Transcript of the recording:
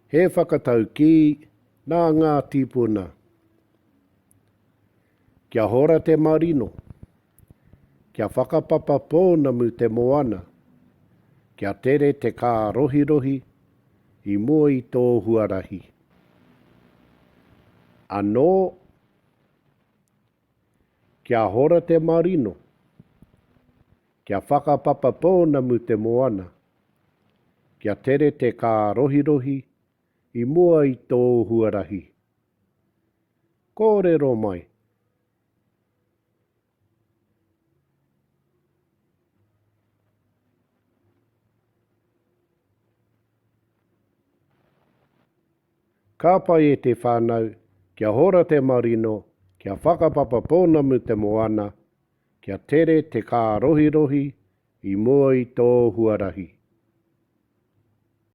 He whakatau ki nā ngā tīpuna. Kia hora te marino. Kia whakapapa pōna mu te moana. Kia tere te kā rohi rohi i mua i tō huarahi. Anō. Kia hora te marino. Kia whakapapa pōna mu te moana. Kia tere te kā rohi rohi i mua i tō huarahi. Kōrero mai. Ka pai e te whānau, kia hora te marino, kia whakapapa pōna mu te moana, kia tere te kā rohi rohi i mua i tō huarahi.